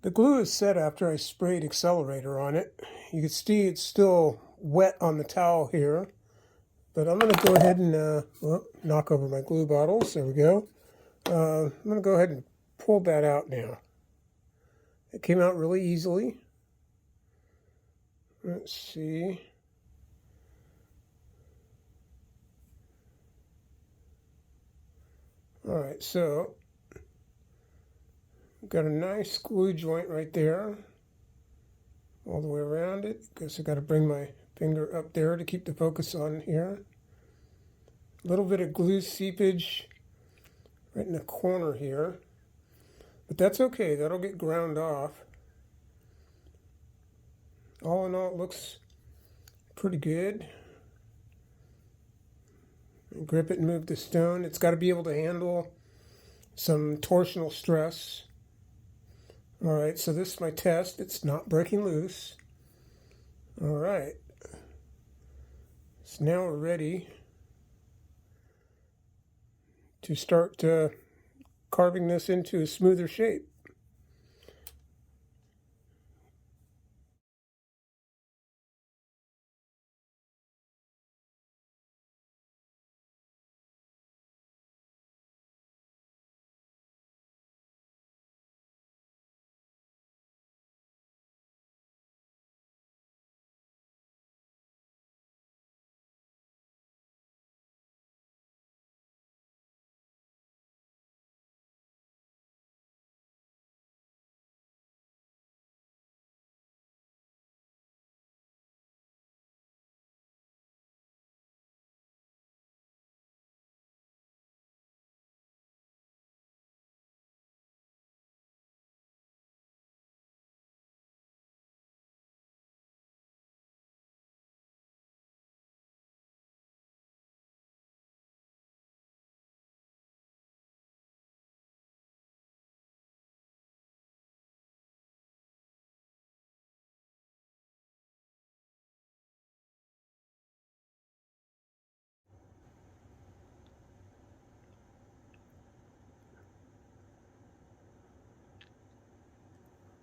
The glue is set after I sprayed accelerator on it. You can see it's still wet on the towel here, but I'm going to go ahead and knock over my glue bottles. There we go. I'm going to go ahead and pull that out now. It came out really easily. Let's see. All right, so got a nice glue joint right there, all the way around it. Guess I got to bring my finger up there to keep the focus on here. A little bit of glue seepage right in the corner here, but that's okay. That'll get ground off. All in all, it looks pretty good. Grip it and move the stone. It's got to be able to handle some torsional stress. All right, so this is my test. It's not breaking loose. All right. So now we're ready to start carving this into a smoother shape.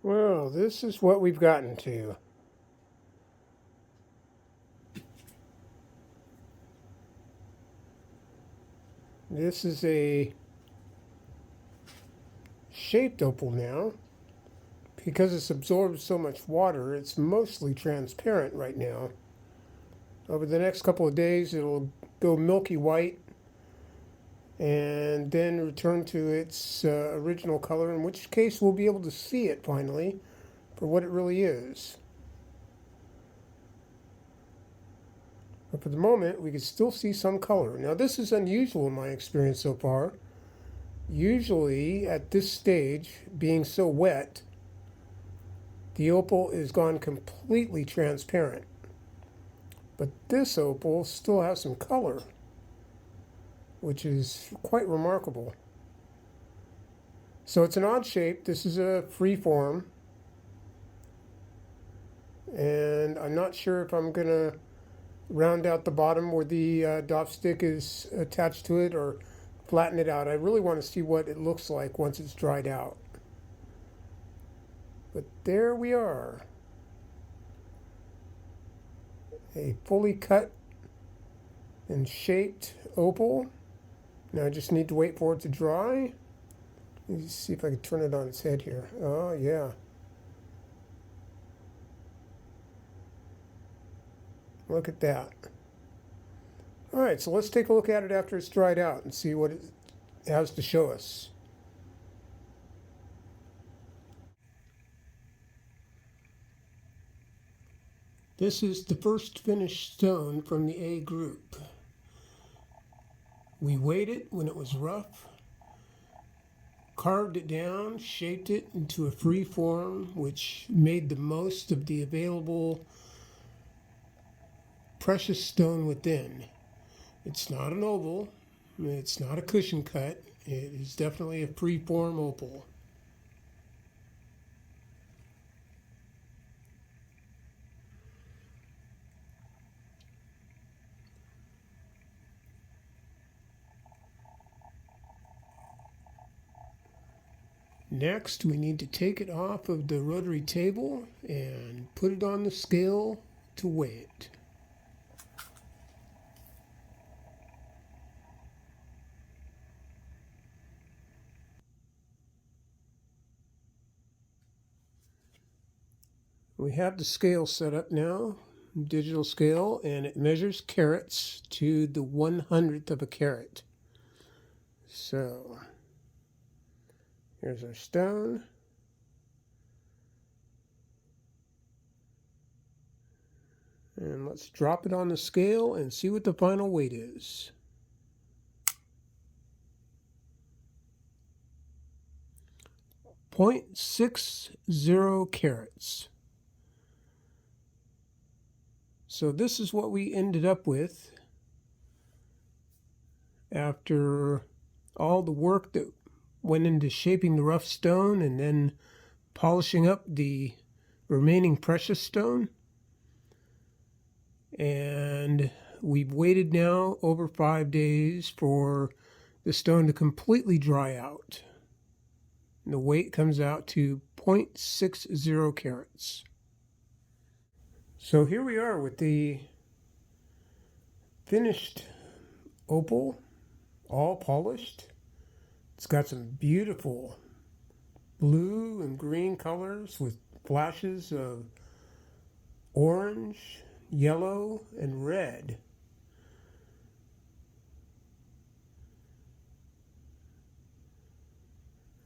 Well, this is what we've gotten to. This is a shaped opal now. Because it's absorbed so much water, it's mostly transparent right now. Over the next couple of days, it'll go milky white and then return to its original color, in which case we'll be able to see it finally for what it really is. But for the moment, we can still see some color. Now, this is unusual in my experience so far. Usually, at this stage, being so wet, the opal is gone completely transparent. But this opal still has some color, which is quite remarkable. So it's an odd shape. This is a free form. And I'm not sure if I'm going to round out the bottom where the dop stick is attached to it or flatten it out. I really want to see what it looks like once it's dried out. But there we are. A fully cut and shaped opal. Now I just need to wait for it to dry. Let me see if I can turn it on its head here. Oh, yeah. Look at that. All right, so let's take a look at it after it's dried out and see what it has to show us. This is the first finished stone from the A group. We weighed it when it was rough, carved it down, shaped it into a free form, which made the most of the available precious stone within. It's not an oval, it's not a cushion cut, it is definitely a free form opal. Next, we need to take it off of the rotary table and put it on the scale to weigh it. We have the scale set up now, digital scale, and it measures carats to the 1/100th of a carat. So here's our stone. And let's drop it on the scale and see what the final weight is. .60 carats. So this is what we ended up with after all the work that went into shaping the rough stone and then polishing up the remaining precious stone. And we've waited now over 5 days for the stone to completely dry out. And the weight comes out to .60 carats. So here we are with the finished opal, all polished. It's got some beautiful blue and green colors with flashes of orange, yellow, and red.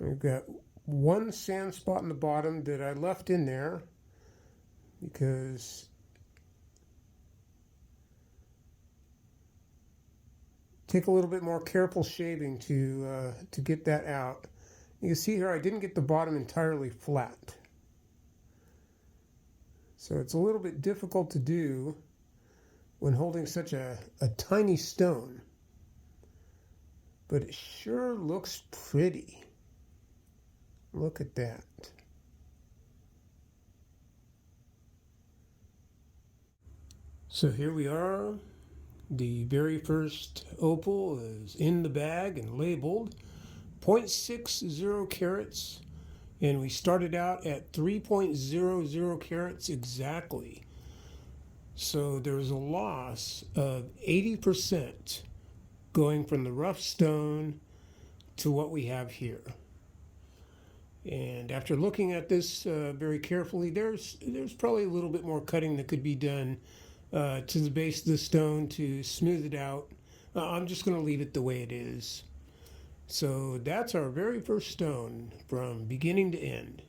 We've got one sand spot in the bottom that I left in there because take a little bit more careful shaving to get that out. You can see here I didn't get the bottom entirely flat. So it's a little bit difficult to do when holding such a tiny stone. But it sure looks pretty. Look at that. So here we are. The very first opal is in the bag and labeled .60 carats. And we started out at 3.00 carats exactly. So there's a loss of 80% going from the rough stone to what we have here. And after looking at this very carefully, there's probably a little bit more cutting that could be done to the base of the stone to smooth it out. I'm just going to leave it the way it is. So that's our very first stone from beginning to end.